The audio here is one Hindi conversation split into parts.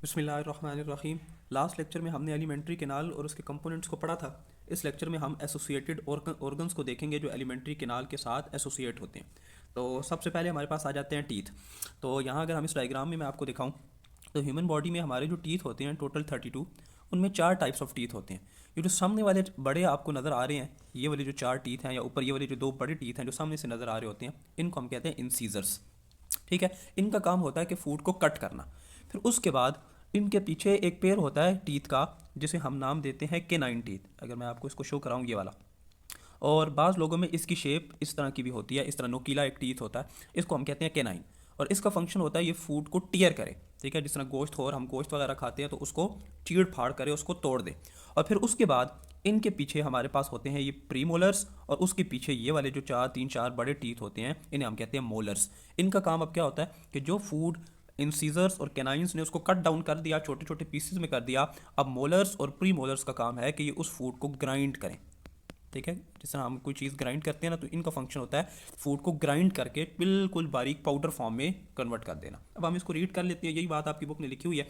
बिस्मिल्लाहिर्रहमानिर्रहीम। लास्ट लेक्चर में हमने एलिमेंट्री केनाल और उसके कंपोनेंट्स को पढ़ा था। इस लेक्चर में हम एसोसिएटेड ऑर्गन्स को देखेंगे जो एलिमेंट्री केनाल के साथ एसोसिएट होते हैं। तो सबसे पहले हमारे पास आ जाते हैं टीथ। तो यहाँ अगर हम इस डायग्राम में मैं आपको दिखाऊँ तो ह्यूमन बॉडी में हमारे जो टीथ होते हैं टोटल 32, उनमें 4 टाइप्स ऑफ टीथ होते हैं। ये जो सामने वाले बड़े आपको नज़र आ रहे हैं, ये वाले जो 4 टीथ हैं या ऊपर ये वाले जो 2 बड़े टीथ हैं जो सामने से नज़र आ रहे होते हैं, इनको हम कहते हैं इंसीजर्स। ठीक है, इनका काम होता है कि फूड को कट करना। फिर उसके बाद इनके पीछे एक पेयर होता है टीथ का जिसे हम नाम देते हैं केनाइन टीथ। अगर मैं आपको इसको शो कराऊँ, ये वाला। और बाज़ लोगों में इसकी शेप इस तरह की भी होती है, इस तरह नोकीला एक टीथ होता है, इसको हम कहते हैं केनाइन। और इसका फंक्शन होता है ये फूड को टीयर करे। ठीक है, जिस तरह गोश्त हो और हम गोश्त वगैरह खाते हैं तो उसको चीड़ फाड़ करे, उसको तोड़ दे। और फिर उसके बाद इनके पीछे हमारे पास होते हैं ये प्रीमोलर्स, और उसके पीछे ये वाले जो 3-4 बड़े टीथ होते हैं इन्हें हम कहते हैं मोलर्स। इनका काम अब क्या होता है कि जो फूड इंसीजर्स और कैनाइंस ने उसको कट डाउन कर दिया, छोटे छोटे पीसेस में कर दिया, अब मोलर्स और प्री मोलर्स का काम है कि ये उस फूड को ग्राइंड करें। ठीक है, जिस तरह हम कोई चीज़ ग्राइंड करते हैं ना, तो इनका फंक्शन होता है फूड को ग्राइंड करके बिल्कुल बारीक पाउडर फॉर्म में कन्वर्ट कर देना। अब हम इसको रीड कर लेते हैं। यही बात आपकी बुक में लिखी हुई है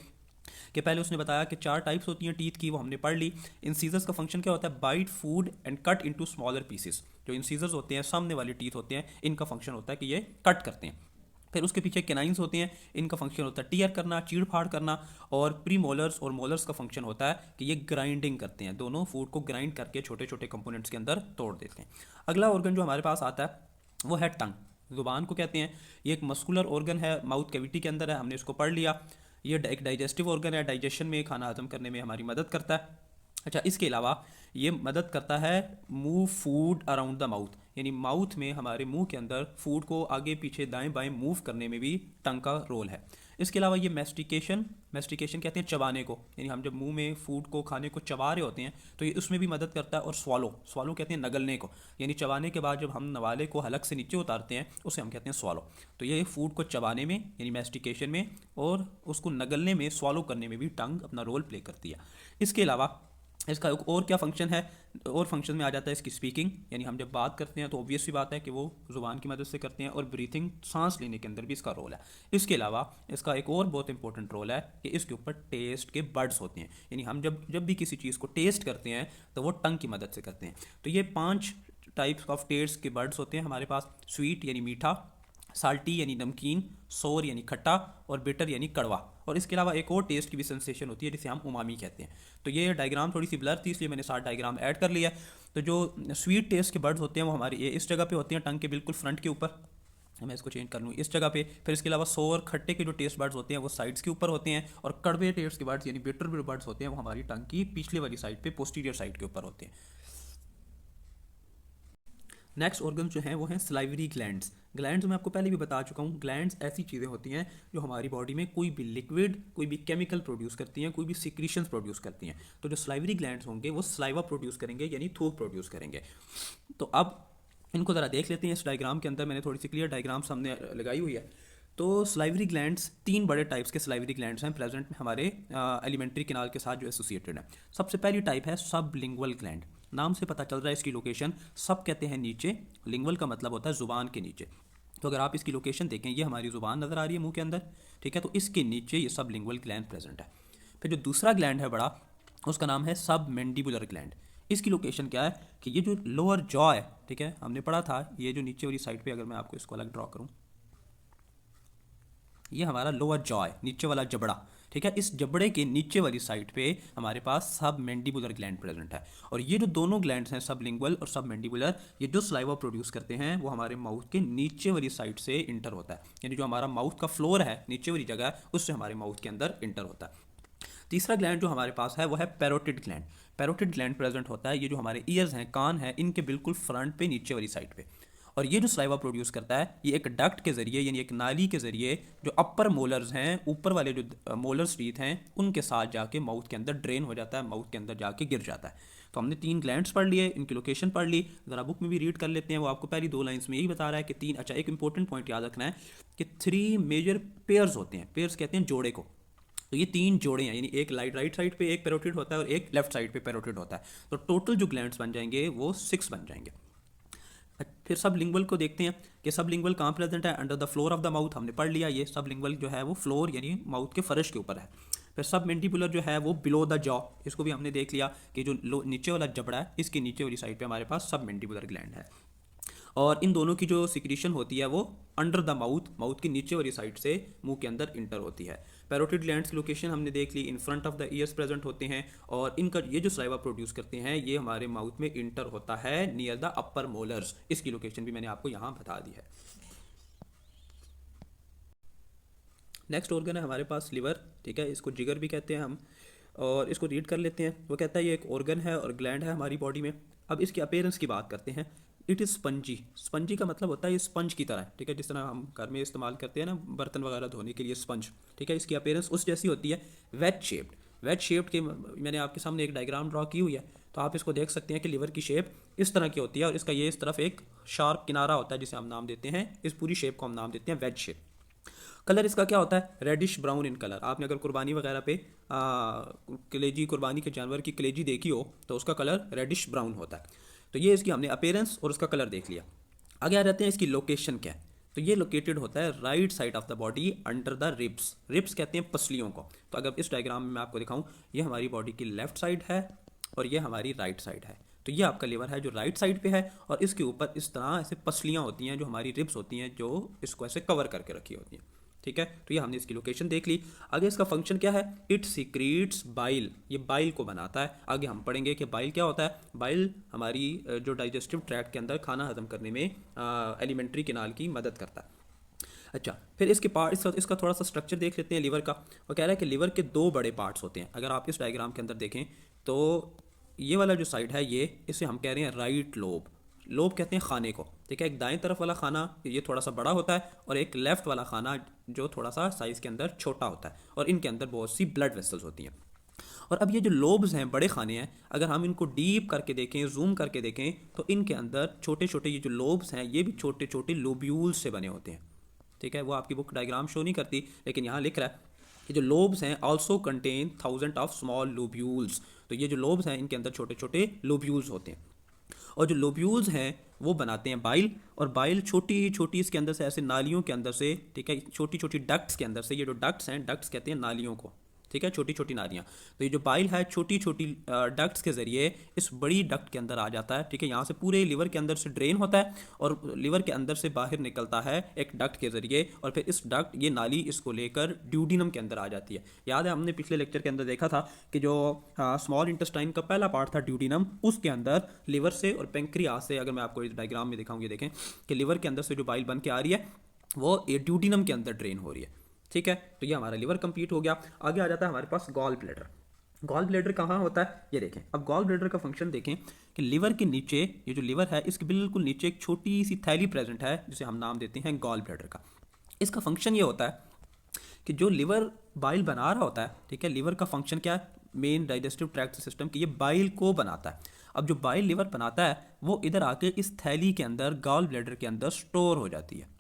कि पहले उसने बताया कि 4 टाइप्स होती हैं टीथ की, वो हमने पढ़ ली। इंसीजर्स का फंक्शन क्या होता है? Bite food and cut into smaller pieces. जो इंसीजर्स होते हैं, सामने वाले टीथ होते हैं, इनका फंक्शन होता है कि ये कट करते हैं। फिर उसके पीछे केनाइंस होते हैं, इनका फंक्शन होता है टीयर करना, चीड़ फाड़ करना। और प्री मोलर्स और मोलर्स का फंक्शन होता है कि ये ग्राइंडिंग करते हैं, दोनों फूड को ग्राइंड करके छोटे छोटे कंपोनेंट्स के अंदर तोड़ देते हैं। अगला ऑर्गन जो हमारे पास आता है वो है टंग, जुबान को कहते हैं। ये एक मस्कुलर ऑर्गन है, माउथ कैविटी के अंदर है, हमने इसको पढ़ लिया। ये एक डाइजेस्टिव ऑर्गन है, डाइजेशन में, खाना हजम करने में हमारी मदद करता है। अच्छा, इसके अलावा ये मदद करता है move food around the mouth, यानी माउथ में, हमारे मुंह के अंदर फूड को आगे पीछे दाएं बाएं मूव करने में भी टंग का रोल है। इसके अलावा ये मेस्टिकेशन कहते हैं चबाने को, यानी हम जब मुंह में फूड को, खाने को चबा रहे होते हैं तो ये उसमें भी मदद करता है। और स्वालो कहते हैं नगलने को, यानी चबाने के बाद जब हम नवाले को हलक से नीचे उतारते हैं उसे हम कहते हैं स्वालो। तो ये फूड को चबाने में यानी मेस्टिकेशन में और उसको नगलने में, स्वालो करने में भी टंग अपना रोल प्ले करती है। इसके अलावा इसका एक और क्या फंक्शन है, और फंक्शन में आ जाता है इसकी स्पीकिंग, यानी हम जब बात करते हैं तो ऑब्वियस सी बात है कि वो ज़ुबान की मदद से करते हैं। और ब्रीथिंग, सांस लेने के अंदर भी इसका रोल है। इसके अलावा इसका एक और बहुत इंपॉर्टेंट रोल है कि इसके ऊपर टेस्ट के बड्स होते हैं, यानी हम जब जब भी किसी चीज़ को टेस्ट करते हैं तो वो टंग की मदद से करते हैं। तो ये 5 टाइप्स ऑफ टेस्ट के बर्ड्स होते हैं हमारे पास। स्वीट यानी मीठा, साल्टी यानी नमकीन, सोर यानी खट्टा, और बिटर यानी कड़वा। और इसके अलावा एक और टेस्ट की भी सेंसेशन होती है जिसे हम उमामी कहते हैं। तो ये डायग्राम थोड़ी सी ब्लर थी, इसलिए मैंने 7 डायग्राम ऐड कर लिया। तो जो स्वीट टेस्ट के बर्ड्स होते हैं वो हमारे ये इस जगह पे होते हैं, टंग के बिल्कुल फ्रंट के ऊपर। मैं इसको चेंज कर लूँ इस जगह पे। फिर इसके अलावा सोर, खट्टे के जो टेस्ट बर्ड्स होते हैं वो साइड्स के ऊपर होते हैं। और कड़वे टेस्ट के बर्ड्स यानी बिटर बर्ड्स होते हैं वो हमारी टंग की पिछले वाली साइड पे, पोस्टीरियर साइड के ऊपर होते हैं। नेक्स्ट ऑर्गन जो हैं वो हैं स्लाइवरी ग्लैंड्स। ग्लैंड्स मैं आपको पहले भी बता चुका हूँ, ग्लैंड्स ऐसी चीज़ें होती हैं जो हमारी बॉडी में कोई भी लिक्विड, कोई भी केमिकल प्रोड्यूस करती हैं, कोई भी सिक्रीशंस प्रोड्यूस करती हैं। तो जो स्लाइवरी ग्लैंड्स होंगे वो स्लाइवा प्रोड्यूस करेंगे, यानी थूक प्रोड्यूस करेंगे। तो अब इनको ज़रा देख लेते हैं। इस डायग्राम के अंदर मैंने थोड़ी सी क्लियर डायग्राम सामने लगाई हुई है। तो स्लाइवरी ग्लैंड्स, 3 बड़े टाइप्स के स्लाइवरी ग्लैंड्स हैं प्रेजेंट में हमारे एलिमेंट्री केनाल के साथ जो एसोसिएटेड है। सबसे पहली टाइप है सबलिंगुअल ग्लैंड। नाम से पता चल रहा है इसकी लोकेशन, सब कहते हैं नीचे, लिंगुअल का मतलब होता है ज़ुबान के नीचे। तो अगर आप इसकी लोकेशन देखें, ये हमारी ज़ुबान नज़र आ रही है मुंह के अंदर, ठीक है, तो इसके नीचे ये सबलिंगुअल ग्लैंड प्रेजेंट है। फिर जो दूसरा ग्लैंड है बड़ा, उसका नाम है सब मैंडिबुलर ग्लैंड। इसकी लोकेशन क्या है कि ये जो लोअर जॉ है, ठीक है, हमने पढ़ा था ये जो नीचे वाली साइड पे, अगर मैं आपको इसको अलग ड्रॉ करूँ, ये हमारा लोअर जॉ है, नीचे वाला जबड़ा। ठीक है, इस जबड़े के नीचे वाली साइड पे हमारे पास सब मैंडिबुलर ग्लैंड प्रेजेंट है। और ये जो दोनों ग्लैंड्स हैं, सब लिंगुअल और सब मैंडिबुलर, ये जो सलाइवा प्रोड्यूस करते हैं वो हमारे माउथ के नीचे वाली साइड से इंटर होता है, यानी जो हमारा माउथ का फ्लोर है, नीचे वाली जगह, उससे हमारे माउथ के अंदर इंटर होता है। तीसरा ग्लैंड जो हमारे पास है वो है parotid gland. Parotid gland present होता है, ये जो हमारे ईयर्स हैं, कान हैं, इनके बिल्कुल फ्रंट पे, नीचे वाली साइड पे। और ये जो स्लाइवा प्रोड्यूस करता है, ये एक डक्ट के ज़रिए, यानी एक नाली के ज़रिए, जो अपर मोलर्स हैं, ऊपर वाले जो मोलर्स टीथ हैं, उनके साथ जाके माउथ के अंदर ड्रेन हो जाता है, माउथ के अंदर जाके गिर जाता है। तो हमने 3 ग्लैंड्स पढ़ लिए, इनकी लोकेशन पढ़ ली। ज़रा बुक में भी रीड कर लेते हैं, वो आपको पहली 2 लाइन्स में यही बता रहा है कि 3। अच्छा, एक इंपॉर्टेंट पॉइंट याद रखना है कि 3 मेजर पेयर्स होते हैं। पेयर्स कहते हैं जोड़े को। तो ये 3 जोड़े हैं, यानी एक राइट साइड पे एक पैरोटिड होता है और एक लेफ्ट साइड पे पैरोटिड होता है। तो टोटल जो ग्लैंड्स बन जाएंगे वो 6 बन जाएंगे। फिर सब लिंगुअल को देखते हैं कि सब लिंगुअल कहाँ प्रेजेंट है, under the floor of the mouth, हमने पढ़ लिया। ये सब लिंगुअल जो है वो फ्लोर यानी माउथ के फर्श के ऊपर है। फिर सब मैंडिबुलर जो है वो बिलो द जॉ, इसको भी हमने देख लिया कि जो नीचे वाला जबड़ा है इसकी नीचे वाली साइड पे हमारे पास सब मैंडिबुलर ग्लैंड है। और इन दोनों की जो सिक्रीशन होती है वो अंडर द माउथ, माउथ की नीचे वाली साइड से मुंह के अंदर इंटर होती है। पैरोटिड ग्लैंड्स की लोकेशन हमने देख ली, in front of the ears present होते हैं और इनका ये जो सलाइवा प्रोड्यूस करते हैं ये हमारे माउथ में इंटर होता है नियर द अपर मोलर्स। इसकी लोकेशन भी मैंने आपको यहाँ बता दी है। नेक्स्ट ऑर्गन है हमारे पास लिवर, ठीक है, इसको जिगर भी कहते हैं हम, और इसको रीड कर लेते हैं। वो कहता है ये एक ऑर्गन है और ग्लैंड है हमारी बॉडी में। अब इसकी अपीयरेंस की बात करते हैं। इट इज़ स्पंजी, स्पंजी का मतलब होता है ये स्पंज की तरह है, ठीक है, जिस तरह हम घर में इस्तेमाल करते हैं ना बर्तन वगैरह धोने के लिए स्पंज, ठीक है। इसकी अपीयरेंस उस जैसी होती है, वेज शेप्ड। वेज शेप्ड के मैंने आपके सामने एक डायग्राम ड्रॉ की हुई है, तो आप इसको देख सकते हैं कि लिवर की शेप इस तरह की होती है और इसका ये इस तरफ एक शार्प किनारा होता है जिसे हम नाम देते हैं, इस पूरी शेप को हम नाम देते हैं वेज शेप। कलर इसका क्या होता है, रेडिश ब्राउन इन कलर। आपने अगर कुर्बानी वगैरह पे कलेजी, कुर्बानी के जानवर की कलेजी देखी हो तो उसका कलर रेडिश ब्राउन होता है। तो ये इसकी हमने अपीयरेंस और उसका कलर देख लिया। आगे आ जाते हैं इसकी लोकेशन क्या है। तो ये लोकेटेड होता है right side of the body under the ribs. Ribs कहते हैं पसलियों को। तो अगर इस डायग्राम में मैं आपको दिखाऊं, ये हमारी बॉडी की लेफ्ट साइड है और ये हमारी राइट साइड है। तो ये आपका लिवर है जो राइट साइड पे है और इसके ऊपर इस तरह ऐसे पसलियाँ होती हैं जो हमारी रिब्स होती हैं, जो इसको ऐसे कवर करके रखी होती हैं, ठीक है। तो ये हमने इसकी लोकेशन देख ली। आगे इसका फंक्शन क्या है, इट सीक्रेट्स बाइल, ये बाइल को बनाता है। आगे हम पढ़ेंगे कि बाइल क्या होता है। बाइल हमारी जो डाइजेस्टिव ट्रैक्ट के अंदर खाना हजम करने में एलिमेंट्री कैनाल की मदद करता है। अच्छा, फिर इसके पार्ट, इसका थोड़ा सा स्ट्रक्चर देख लेते हैं लिवर का। वो कह रहा है कि लिवर के दो बड़े पार्ट्स होते हैं। अगर आप इस डायग्राम के अंदर देखें तो ये वाला जो साइड है ये, इसे हम कह रहे हैं राइट लोब। लोब कहते हैं खाने को, ठीक है। एक दाएं तरफ वाला खाना ये थोड़ा सा बड़ा होता है और एक लेफ्ट वाला खाना जो थोड़ा सा साइज़ के अंदर छोटा होता है और इनके अंदर बहुत सी ब्लड वेसल्स होती हैं। और अब ये जो लोब्स हैं, बड़े खाने हैं, अगर हम इनको डीप करके देखें, जूम करके देखें, तो इनके अंदर छोटे छोटे ये जो लोब्स हैं ये भी छोटे छोटे लोब्यूल्स से बने होते हैं, ठीक है। वो आपकी बुक डायग्राम शो नहीं करती, लेकिन यहाँ लिख रहा है कि जो लोब्स हैं also contain 1000 of small lobules. तो ये जो लोब्स हैं इनके अंदर छोटे छोटे लोब्यूल्स होते हैं और जो लोब्यूल्स हैं वो बनाते हैं बाइल। और बाइल छोटी छोटी इसके अंदर से ऐसे नालियों के अंदर से, ठीक है, छोटी छोटी डक्ट्स के अंदर से, ये जो डक्ट्स हैं, डक्ट्स कहते हैं नालियों को, ठीक है, छोटी छोटी नालियाँ। तो ये जो बाइल है छोटी छोटी डक्ट्स के ज़रिए इस बड़ी डक्ट के अंदर आ जाता है, ठीक है। यहाँ से पूरे लिवर के अंदर से ड्रेन होता है और लिवर के अंदर से बाहर निकलता है एक डक्ट के ज़रिए और फिर इस डक्ट, ये नाली इसको लेकर ड्यूडिनम के अंदर आ जाती है। याद है हमने पिछले लेक्चर के अंदर देखा था कि जो स्मॉल इंटेस्टाइन का पहला पार्ट था ड्यूडिनम, उसके अंदर लिवर से और पेंक्रियास से, अगर मैं आपको इस डायग्राम में दिखाऊँ, ये देखें कि लिवर के अंदर से जो बाइल बन के आ रही है वो ड्यूडिनम के अंदर ड्रेन हो रही है, ठीक है। तो ये हमारा लिवर कंप्लीट हो गया। आगे आ जाता है हमारे पास गॉल ब्लैडर। गॉल ब्लैडर कहाँ होता है ये देखें। अब गॉल ब्लैडर का फंक्शन देखें कि लिवर के नीचे, ये जो लिवर है इसके बिल्कुल नीचे एक छोटी सी थैली प्रेजेंट है जिसे हम नाम देते हैं गॉल ब्लैडर का। इसका फंक्शन ये होता है कि जो लिवर बाइल बना रहा होता है, ठीक है, लिवर का फंक्शन क्या है, मेन डाइजेस्टिव ट्रैक्ट सिस्टम की, ये बाइल को बनाता है। अब जो बाइल लिवर बनाता है वो इधर आके इस थैली के अंदर, गॉल ब्लैडर के अंदर स्टोर हो जाती है,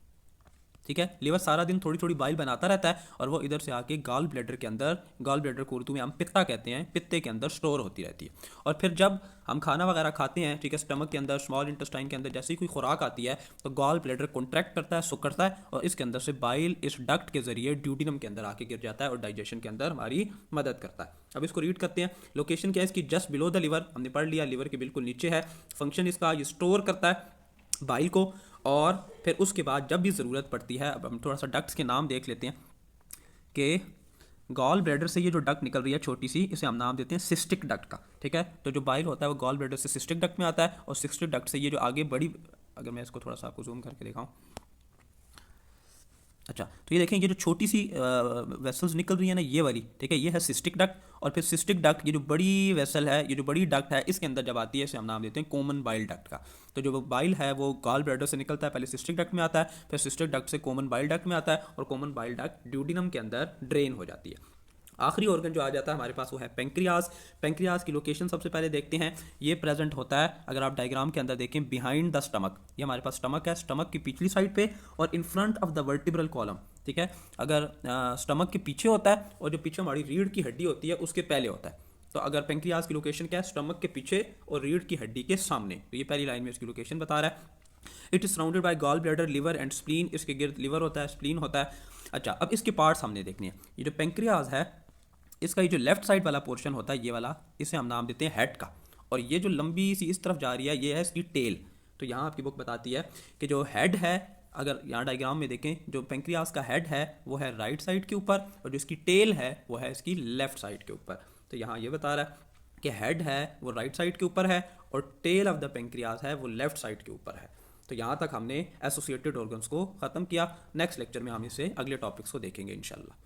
ठीक है। लिवर सारा दिन थोड़ी थोड़ी बाइल बनाता रहता है और वो इधर से आके गॉल ब्लैडर के अंदर, गॉल ब्लैडर को उर्दू में हम पित्ता कहते हैं, पित्ते के अंदर स्टोर होती रहती है। और फिर जब हम खाना वगैरह खाते हैं, ठीक है, स्टमक के अंदर, स्मॉल इंटेस्टाइन के अंदर जैसे ही कोई खुराक आती है तो गॉल ब्लैडर कॉन्ट्रैक्ट करता है, सुकड़ता है और इसके अंदर से बाइल इस डक्ट के जरिए ड्यूडिनम के अंदर आके गिर जाता है और डाइजेशन के अंदर हमारी मदद करता है। अब इसको रीड करते हैं। लोकेशन क्या है इसकी, जस्ट बिलो द लिवर, हमने पढ़ लिया, लिवर के बिल्कुल नीचे है। फंक्शन इसका, ये स्टोर करता है बाइल को और फिर उसके बाद जब भी ज़रूरत पड़ती है, अब हम थोड़ा सा डक्ट्स के नाम देख लेते हैं कि गॉल ब्लैडर से ये जो डक्ट निकल रही है छोटी सी, इसे हम नाम देते हैं सिस्टिक डक्ट का, ठीक है। तो जो बाइल होता है वो गॉल ब्लैडर से सिस्टिक डक्ट में आता है और सिस्टिक डक्ट से ये जो आगे बड़ी, अगर मैं इसको थोड़ा सा आपको जूम करके दिखाऊं, अच्छा, तो ये देखें, ये जो छोटी सी वेसल्स निकल रही है ना ये वाली, ठीक है, ये है सिस्टिक डक्ट। और फिर सिस्टिक डक्ट, ये जो बड़ी वेसल है, ये जो बड़ी डक्ट है, इसके अंदर जब आती है इसे हम नाम देते हैं कॉमन बाइल डक्ट का। तो जो बाइल है वो गॉल ब्लैडर से निकलता है, पहले सिस्टिक डक्ट में आता है, फिर सिस्टिक डक्ट से कॉमन बाइल डक्ट में आता है और कॉमन बाइल डक्ट ड्यूडिनम के अंदर ड्रेन हो जाती है। आखिरी ऑर्गन जो आ जाता है हमारे पास वो है पेंक्रियाज। पेंक्रियाज की लोकेशन सबसे पहले देखते हैं। ये प्रेजेंट होता है, अगर आप डायग्राम के अंदर देखें, बिहाइंड द स्टमक। ये हमारे पास स्टमक है, स्टमक की पिछली साइड पे और इन front of the vertebral column, ठीक है। अगर स्टमक के पीछे होता है और जो पीछे हमारी रीढ़ की हड्डी होती है उसके पहले होता है। तो अगर पेंक्रियाज की लोकेशन क्या है, स्टमक के पीछे और रीढ़ की हड्डी के सामने। तो ये पहली लाइन में इसकी लोकेशन बता रहा है। It is surrounded by gall bladder, liver and spleen. इसके गिर्द लिवर होता है, स्प्लीन होता है। अच्छा, अब इसके पार्ट्स हमने देखने हैं। ये जो पेंक्रियाज है इसका ये जो लेफ्ट साइड वाला पोर्शन होता है, ये वाला, इसे हम नाम देते हैं हेड का, और ये जो लंबी सी इस तरफ जा रही है, ये है इसकी टेल। तो यहाँ आपकी बुक बताती है कि जो हेड है, अगर यहाँ डायग्राम में देखें, जो पेंक्रियास का हेड है वो है राइट साइड के ऊपर, और जो इसकी टेल है वो है इसकी लेफ्ट साइड के ऊपर। तो यहाँ ये बता रहा है कि हेड है वो राइट साइड के ऊपर है, और टेल ऑफ द पेंक्रियास है वो लेफ्ट साइड के ऊपर है। तो यहाँ तक हमने एसोसिएटेड ऑर्गन्स को ख़त्म किया। नेक्स्ट लेक्चर में हम इसे अगले टॉपिक्स को देखेंगे इंशाल्लाह।